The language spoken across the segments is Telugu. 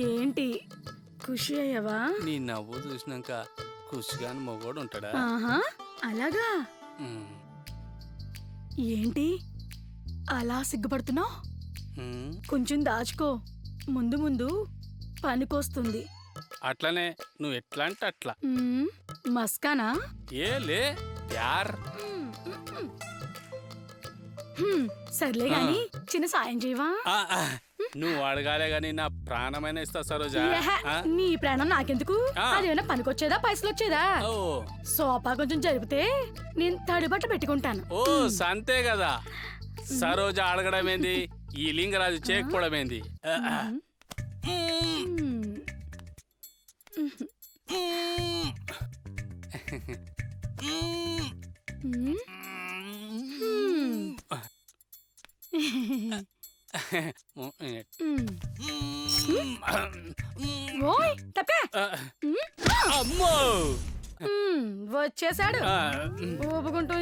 ఏంటి ఖుషి అయ్యావా? నీ నవ్వు చూసినాక ఖుషిగాని మొగోడు ఉంటాడా? అలాగా? ఏంటి అలా సిగ్గుపడుతున్నావు? కొంచెం దాచుకో, ముందు ముందు పనికొస్తుంది. అట్లనే నువ్వు ఎట్లా అంటే అట్లా. మస్కానా? ఏ లే ప్యార్. సర్లే గాని చిన్న సాయం చేయవా? నువ్వు అడగాలే గాని నా ప్రాణమైన ఇస్తా సరోజా. నీ ప్రాణం నాకెందుకు? అదేమైనా పనికొచ్చేదా పైసలు వచ్చేదా? సోఫా కొంచెం జరిపితే నేను తడిబట్ట పెట్టుకుంటాను. ఓ సంతే కదా. సరోజా అడగడం ఏంది, ఈ లింగరాజు చేయకపోవడం ఏంది? అమ్మో వచ్చేసాడు ఊపుకుంటూ.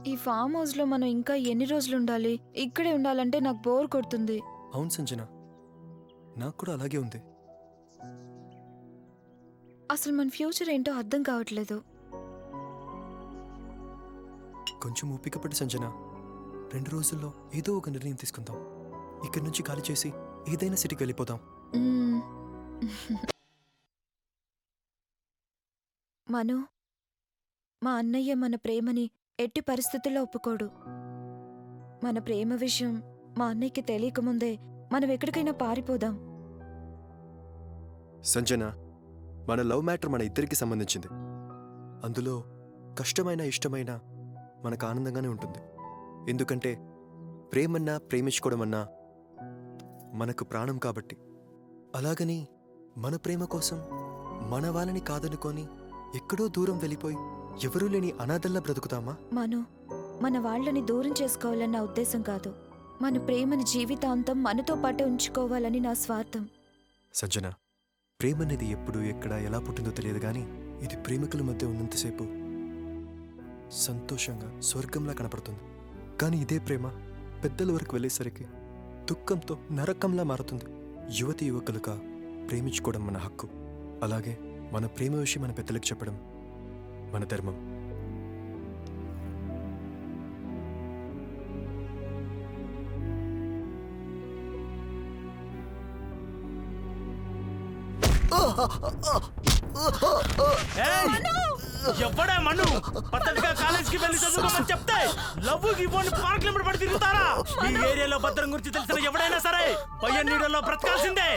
ఈ ఫామ్ హౌస్ లో మనం ఇంకా ఎన్ని రోజులు ఉండాలి? ఇక్కడే ఉండాలంటే నాకు బోర్ కొడుతుంది. అవును సంజన, నాకు కూడా అలాగే ఉంది. అసలు మన ఫ్యూచర్ ఏంటో అర్థం కావట్లేదు. కొంచెం ఓపిక పడి సంజన, 2 రోజుల్లో ఏదో ఒక నిర్ణయం తీసుకుందాం. ఇక్కడి నుంచి ఖాళీ చేసి ఏదైనా సిటీకి వెళ్ళిపోదాం. మను, మా అన్నయ్య మన ప్రేమని ఎట్టి పరిస్థితుల్లో ఒప్పుకోడు. మన ప్రేమ విషయం మా అన్నయ్యకి తెలియకముందే మనం ఎక్కడికైనా పారిపోదాం. సంజన, మన లవ్ మ్యాటర్ మన ఇద్దరికి సంబంధించింది. అందులో కష్టమైన ఇష్టమైన మనకు ఆనందంగానే ఉంటుంది. ఎందుకంటే ప్రేమన్నా ప్రేమించుకోవడమన్నా మనకు ప్రాణం కాబట్టి. అలాగని మన ప్రేమ కోసం మన వాళ్ళని కాదనుకొని ఎక్కడో దూరం వెళ్ళిపోయి ఎవరూ లేని అనాథల్లా బ్రతుకుతామా? మను, మన వాళ్ళని దూరం చేసుకోవాలన్న ఉద్దేశం కాదు. మన ప్రేమని జీవితాంతం మనతో పాటే ఉంచుకోవాలని నా స్వార్థం. సంజన, ప్రేమ అనేది ఎప్పుడు ఎక్కడ ఎలా పుట్టిందో తెలియదు కానీ ఇది ప్రేమికుల మధ్య ఉన్నంతసేపు సంతోషంగా స్వర్గంలా కనపడుతుంది. కానీ ఇదే ప్రేమ పెద్దల వరకు వెళ్ళేసరికి దుఃఖంతో నరకంలా మారుతుంది. యువతి యువకులుగా ప్రేమించుకోవడం మన హక్కు. అలాగే మన ప్రేమ విషయం మన పెద్దలకు చెప్పడం మన ధర్మం. ఎవడే మను పద్ధతిగా కాలేజీకి వెళ్ళి చదువుకోమని చెప్తే లవ్వు గివ్వని పార్క్ లిమిట్ పడి తిరుగుతారా? ఈ ఏరియాలో భద్రం గురించి తెలిసిన ఎవడైనా సరే భయం నీడలో బ్రతకాల్సిందే.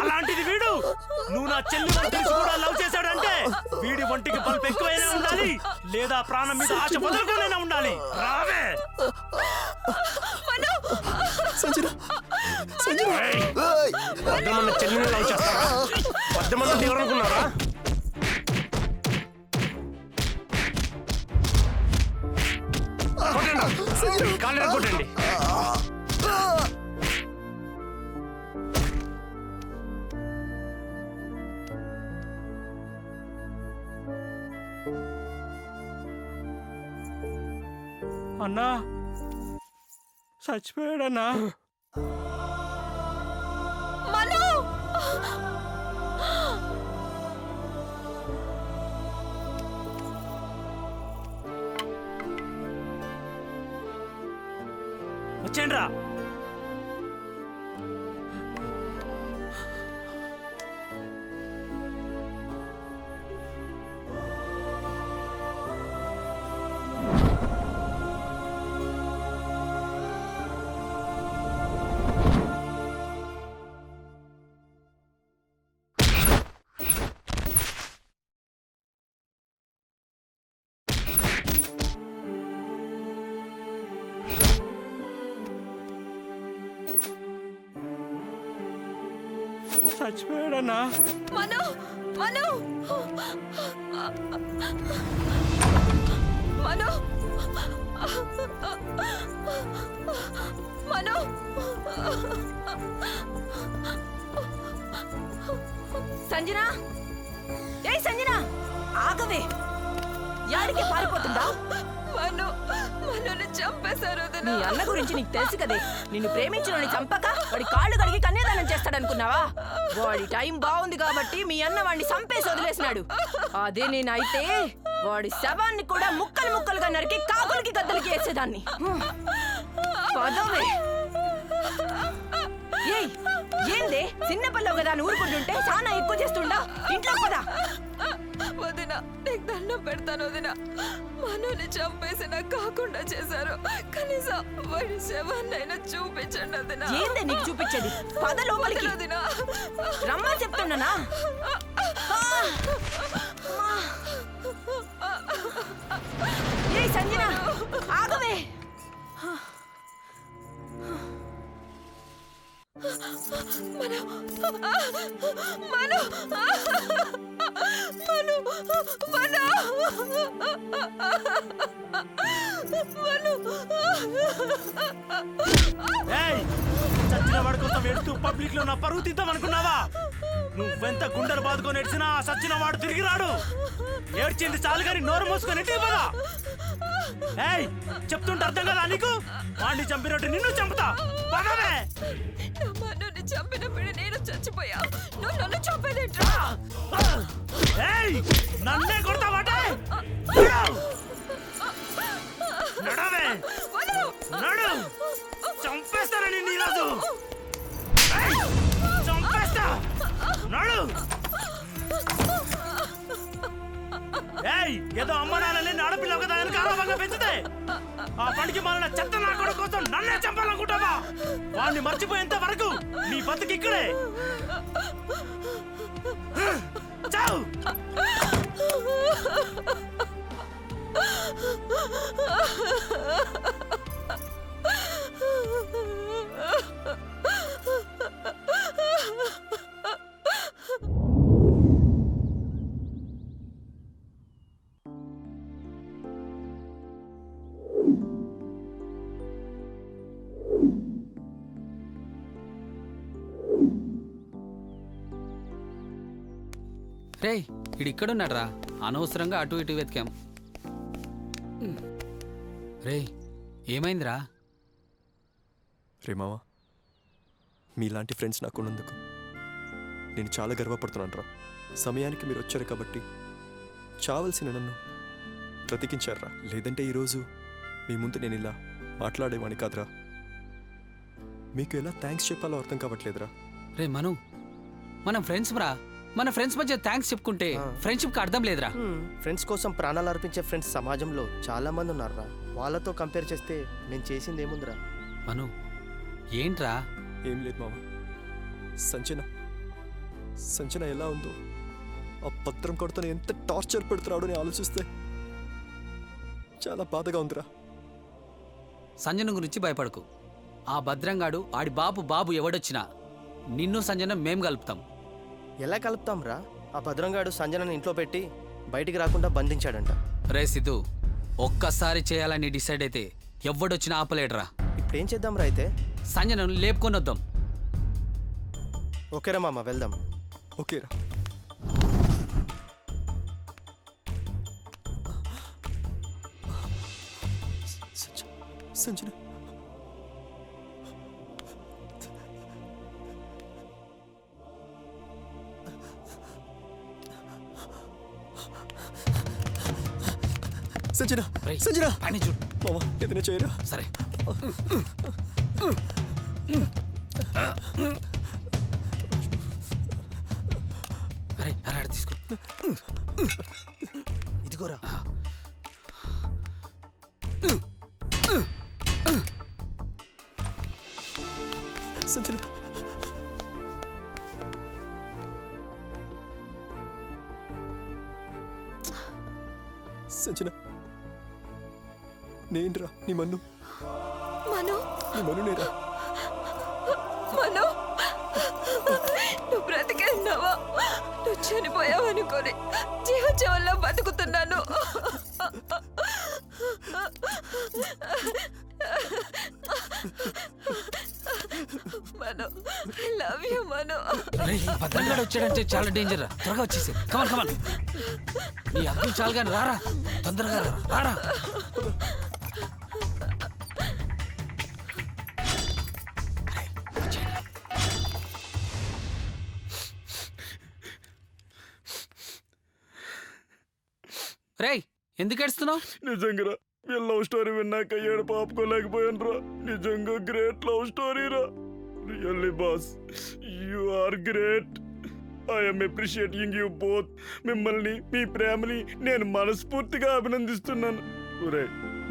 అలాంటిది వీడు, నువ్వు నా చెల్లి తెలిసి కూడా లవ్ చేశాడంటే వీడి ఒంటికి బల్బ్ ఎక్కువైనా ఉండాలి, లేదా ప్రాణం మీద ఆశ వదులుకోనైనా ఉండాలి. రావే భద్రమన్న చెల్లిని లవ్ చేస్తారా? భద్రమన్న ఎవరనుకున్నారా? కాళ్ళ కొట్టండి. అన్నా చచ్చిపోయాడన్నా. వచ్చేండ్రా. చచ్చిపోయాడన్నా. మను మను మను మను సంజన, ఏ సంజన, ఆగవే, యాడికి పారిపోతుందా? మను మనని చంపేశారు. నీ అన్న గురించి నీకు తెలుసు కదే, నిన్ను ప్రేమించిన చంపక వాడి కాళ్ళు కడిగి కన్యాదానం చేస్తాడనుకున్నావా? వాడి టైం బాగుంది కాబట్టి మీ అన్న వాడిని చంపేసి వదిలేసినాడు. అదే నేనైతే వాడి శవాన్ని కూడా ముక్కలు ముక్కలుగా నరికి కాకులకి గద్దలకి వేసేదాన్ని. పదవే. ఏయ్, ఏందే చిన్న పల్లవు కదా అని ఊరుకుంటుంటే చాలా ఎక్కువ చేస్తుండా? ఇంట్లో పదా. వదిన, నీకు దండం పెడతాను వదిన. మనోని చంపేసి నాకు కాకుండా చేశారు. కనీసం వాడి శవాన్నైనా చూపించండి వదిన. ఏందే నీకు చూపించేది? పద లోపలికి. వదిన, రమ్మా చెప్తున్నానా? ఏ సంజన, ఆగవే. మను, మను, మను, మను, ఏయ్, చచ్చిన వాడి కోసం ఎడుతూ పబ్లిక్ లో నా పరువు తీద్దామనుకున్నావా? నువ్వెంత గుండెలు బాదుకొని ఏడ్చినా ఆ సచ్చిన వాడు తిరిగి రాడు. ఏడ్చింది చాలు గాని నోరు మూసుకొని ఇంటికి పద. ఏయ్, చెప్తుంటే అర్థం కదా నీకు? వాడిని చంపినట్టు నిన్ను చంపుతా. పదవే. నా మనోని చంపినప్పుడు నేను చచ్చిపోయా. నువ్వు నన్ను చంపేదేంట్రా? ఏయ్, నన్నే కొడతావాటే? నడవే, నడు. చంపేస్తానని ఈరోజు. ఏయ్, చంపేస్తా. నడు. ఏయ్, ఏదో అమ్మ నాన్నని ఆడపిల్ల కదా అని కారణంగా పెంచితే ఆ పనికి మన చెత్త నా కొడుకు కోసం నన్నే చంపాలనుకుంటావా? వాడిని మర్చిపోయేంత వరకు నీ బతుకు ఇక్కడే. చావు. రేయ్, ఇక్కడున్నాడ్రా. అనవసరంగా అటు ఇటు వెతికాం. రేయ్, ఏమైందిరా? రే మావా, మీలాంటి ఫ్రెండ్స్ నాకు ఉన్నందుకు నేను చాలా గర్వపడుతున్నాను రా. సమయానికి మీరు వచ్చారు కాబట్టి చావలసిన నన్ను బ్రతికించారా. లేదంటే ఈరోజు మీ ముందు నేను ఇలా మాట్లాడేవాడిని కాదురా. మీకు ఎలా థ్యాంక్స్ చెప్పాలో అర్థం కావట్లేదురా. రే మను, మనం ఫ్రెండ్స్ రా. మన ఫ్రెండ్స్ మధ్య థ్యాంక్స్ చెప్పుకుంటే ఫ్రెండ్షిప్కి అర్థం లేదురా. ఫ్రెండ్స్ కోసం ప్రాణాలు అర్పించే ఫ్రెండ్స్ సమాజంలో చాలా మంది ఉన్నారురా. వాళ్ళతో కంపేర్ చేస్తే నేను చేసింది ఏముందిరా? మను, ఏంట్రా? ఏం లేదు మామ. సంచన ఎలా ఉందో, ఆ పత్రం కొడుతున్న ఎంత టార్చర్ పెడుతున్నాడో అని ఆలోచిస్తే చాలా బాధగా ఉందిరా. సంజన గురించి భయపడకు. ఆ భద్రంగాడు ఆడి బాబు ఎవడొచ్చినా నిన్ను సంజన మేం కలుపుతాం. ఎలా కలుపుతాం రా? ఆ భద్రంగాడు సంజనని ఇంట్లో పెట్టి బయటికి రాకుండా బంధించాడంట. రే సిద్ధు, ఒక్కసారి చేయాలని డిసైడ్ అయితే ఎవడొచ్చినా ఆపలేడురా. ఇప్పుడు ఏం చేద్దాం రా? అయితే సంజనను లేపుకొని వద్దాం. ఓకేరా మామ, వెళ్దాం. ఓకేరా. సంజన, సంజన, సంజన, పని చూడు మామ, ఏదైనా చేయరా? సరే. అరే అరే తీసుకో. ఇదిగోరా. సంజన, సంజన, నేనురా నీ మన్ను. మను, నీ మన్ను నేరా. మను, నువ్వు బ్రతికే ఉన్నావా? నువ్వు చనిపోయావు అనుకోని జీవజీవంలో బతుకుతున్నాను. మను, ఐ లవ్ యు మను. భద్రంగా వచ్చాడంటే చాలా డేంజర్ రా. త్వరగా వచ్చేసి కమల్ కమల్ నీ అబ్బు చాలు కానీ రారా, తొందరగా రారా. రేయ్ ఎందుకు ఏడుస్తున్నావు? నిజంగా వీళ్ళ లవ్ స్టోరీ విన్నాక ఏడు పాపుకోలేకపోయాను రా. నిజంగా గ్రేట్ లవ్ స్టోరీ రా. Really boss, you are great. I'm appreciating you both. మిమ్మల్ని, మీ ప్రేమని నేను మనస్ఫూర్తిగా అభినందిస్తున్నాను. ఒరే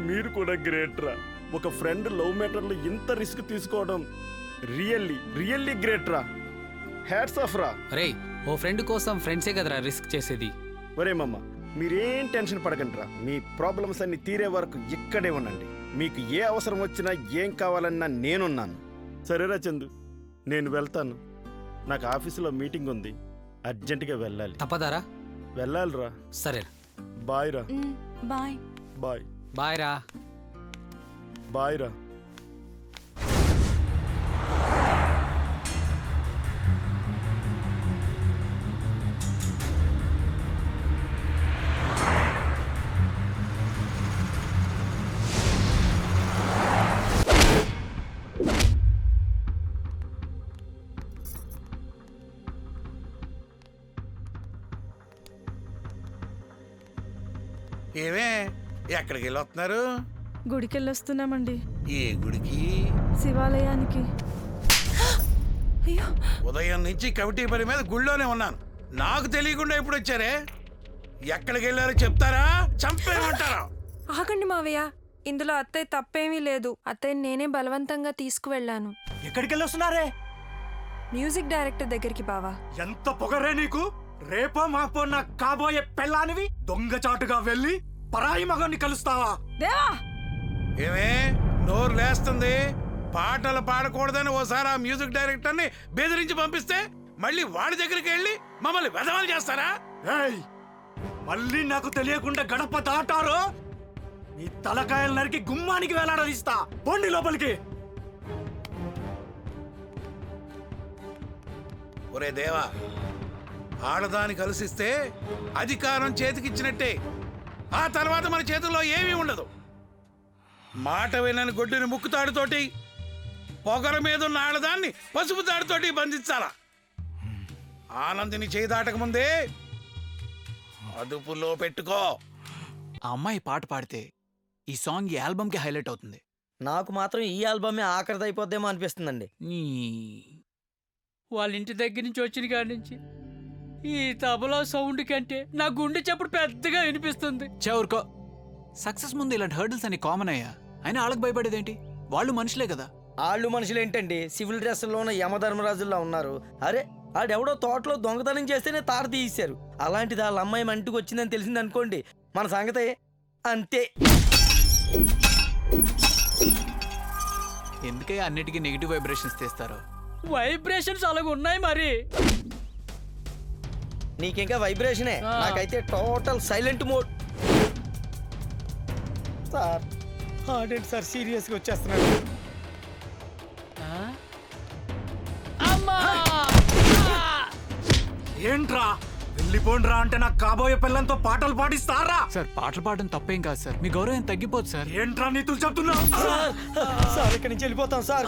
మీరు కూడా గ్రేట్ రా. ఒక ఫ్రెండ్ లవ్ మ్యాటర్లో ఇంత రిస్క్ తీసుకోవడం రియల్లీ గ్రేట్ రా. హ్యాట్స్ ఆఫ్ రా. రేయ్ ఓ ఫ్రెండ్ కోసం ఫ్రెండ్సే కదరా రిస్క్ చేసేది. ఒరే మమ్మ, మీరేం టెన్షన్ పడకండి రా. మీ ప్రాబ్లమ్స్ అన్ని తీరే వరకు ఇక్కడే ఉండండి. మీకు ఏ అవసరం వచ్చినా ఏం కావాలన్నా నేనున్నాను. సరేరా చందు, నేను వెళ్తాను. నాకు ఆఫీసులో మీటింగ్ ఉంది, అర్జెంటుగా వెళ్ళాలి. తప్పదారా? వెళ్ళాలిరా. సరే బాయ్ రా. బాయ్. బాయ్ బాయ్ రా. బాయ్ రా. ఏమే ఎక్కడికి వెళ్ళొస్తున్నారు? గుడికి వెళ్ళొస్తున్నామండి. ఏ గుడికి? శివాలయానికి. అయ్యో, ఉదయం నుంచి కమిటీ పని మీద గుళ్ళోనే ఉన్నాను. నాకు తెలియకుండా ఎప్పుడు వచ్చారే? ఎక్కడికి వెళ్ళారో చెప్తారా? చంపేయమంటారా? ఆగండి మావయ్య, ఇందులో అత్తయ్య తప్పేమీ లేదు. అత్తయ్య నేనే బలవంతంగా తీసుకువెళ్ళాను. ఎక్కడికి వెళ్ళొస్తున్నారే? మ్యూజిక్ డైరెక్టర్ దగ్గరికి బావా. ఎంత పొగరే నీకు! రేపో మాపో నా కాబోయే పెళ్ళానివి దొంగచాటుగా వెళ్ళి పరాయి మగాన్ని కలుస్తావా? దేవా, ఏమే నోరు లేస్తుంది? పాటలు పాడకూడదని ఓసారి ఆ మ్యూజిక్ డైరెక్టర్ని బెదిరించి పంపిస్తే మళ్ళీ వాడి దగ్గరికి వెళ్ళి మమ్మల్ని వెధవలు చేస్తారా? ఏయ్, మళ్ళీ నాకు తెలియకుండా గడప దాటారో నీ తలకాయలు నరికి గుమ్మానికి వేలాడదీస్తా. పోండి లోపలికి. ఒరే దేవా, ఆడదాన్ని కలిసిస్తే అధికారం చేతికిచ్చినట్టే. ఆ తర్వాత మన చేతుల్లో ఏమీ ఉండదు. మాట వినని గొడ్డుని ముక్కు తాడుతోటి, పొగర మీదున్న ఆడదాన్ని పసుపు తాడుతోటి బంధించాలా. ఆనందిని చేయి దాటక ముందే అదుపులో పెట్టుకో. ఆ అమ్మాయి పాట పాడితే ఈ సాంగ్ ఈ ఆల్బమ్కి హైలైట్ అవుతుంది. నాకు మాత్రం ఈ ఆల్బమే ఆఖరిది అయిపోద్దేమో అనిపిస్తుందండి. వాళ్ళ ఇంటి దగ్గర నుంచి వచ్చిన కాడి నుంచి ఈ తబలా సౌండ్ కంటే నా గుండె చప్పుడు పెద్దగా వినిపిస్తుంది. చౌరుకో. సక్సెస్ ముందు ఇలాంటి హర్డిల్స్ అన్ని కామన్ అయ్యా. అయినా వాళ్ళకి భయపడేదేంటి? వాళ్ళు మనుషులే కదా. వాళ్ళు మనుషులు ఏంటండి, సివిల్ డ్రెస్సుల్లోనే యమధర్మరాజుల్లో ఉన్నారు. అరే ఆడెవడో తోటలో దొంగతనం చేస్తేనే తాడు తీశారు. అలాంటిది వాళ్ళ అమ్మాయి మంటికి వచ్చిందని తెలిసింది అనుకోండి, మన సంగతే అంతే. ఎందుకే అన్నిటికీ నెగిటివ్ వైబ్రేషన్స్ తెస్తారు? వైబ్రేషన్స్ అలాగ ఉన్నాయి మరి. నీకింకా వైబ్రేషనే, నాకైతే టోటల్ సైలెంట్ మోడ్. సార్ ఆడేంటి సార్ సీరియస్గా వచ్చేస్తున్నాడు. ఏంట్రా వెళ్ళిపోండ్రా అంటే నాకు కాబోయే పిల్లలతో పాటలు పాడిస్తారా? సార్ పాటలు పాడడం తప్పేం కాదు సార్. మీ గౌరవం తగ్గిపోదు సార్. ఏంట్రా నీతులు చెప్తున్నావు? సార్ ఇక్కడి నుంచి వెళ్ళిపోతాం సార్.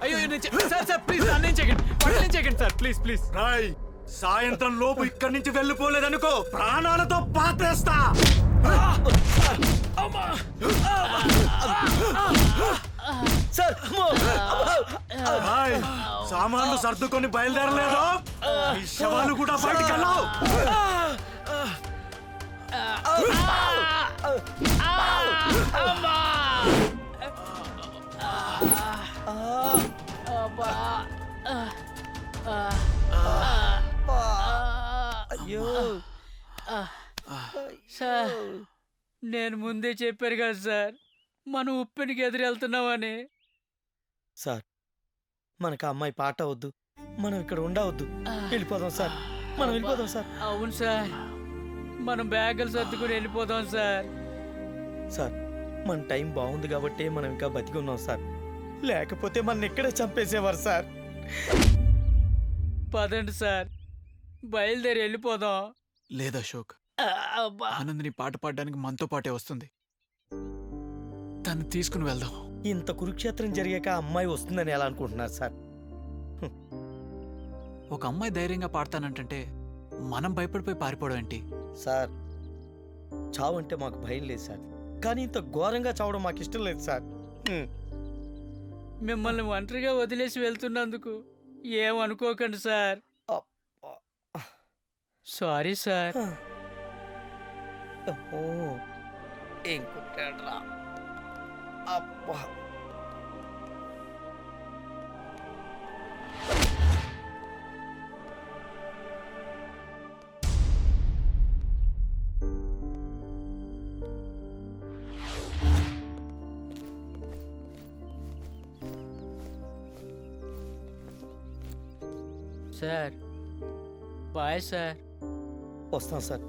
అయ్యో సార్ ప్లీజ్ అన్నేం చేయకండి సార్. Please please. రాయ్, సాయంత్రం లోపు ఇక్కడి నుంచి వెళ్ళిపోలేదనుకో ప్రాణాలతో పాతేస్తా. సార్ రాయ్, సామాన్లు సర్దుకొని బయలుదేరలేదు. ఈ శవాలు కూడా బయటికి వెళ్ళావు. అయ్యో సార్, నేను ముందే చెప్పారు కదా సార్, మనం ఉప్పెనికి ఎదురెళ్తున్నామని. సార్ మనకు ఆ అమ్మాయి పాట వద్దు, మనం ఇక్కడ ఉండవద్దు, వెళ్ళిపోదాం సార్. మనం వెళ్ళిపోదాం సార్. అవును సార్, మనం బ్యాగులు సర్దుకుని వెళ్ళిపోదాం సార్. సార్ మన టైం బాగుంది కాబట్టి మనం ఇంకా బతికి ఉన్నాం సార్. లేకపోతే మన ఇక్కడే చంపేసేవారు సార్. పదండి సార్, బయలుదేరి వెళ్ళిపోదాం. లేదు అశోక్, ఆనందిని పాట పాడడానికి మనతో పాటే వస్తుంది. తను తీసుకుని వెళ్దాం. ఇంత కురుక్షేత్రం జరిగాక ఆ అమ్మాయి వస్తుందని ఎలా అనుకుంటున్నారు సార్? ఒక అమ్మాయి ధైర్యంగా పాడతానంటే మనం భయపడిపోయి పారిపోవడం ఏంటి? సార్ చావు అంటే మాకు భయం లేదు సార్, కానీ ఇంత ఘోరంగా చావడం మాకు ఇష్టం లేదు సార్. మిమ్మల్ని ఒంటరిగా వదిలేసి వెళ్తున్నందుకు ఏమనుకోకండి సార్. Sorry sir. ఓ ఏం కుట్టాడ్రా. అబ్బా సార్ బాయ్ సార్. వస్తాం సార్.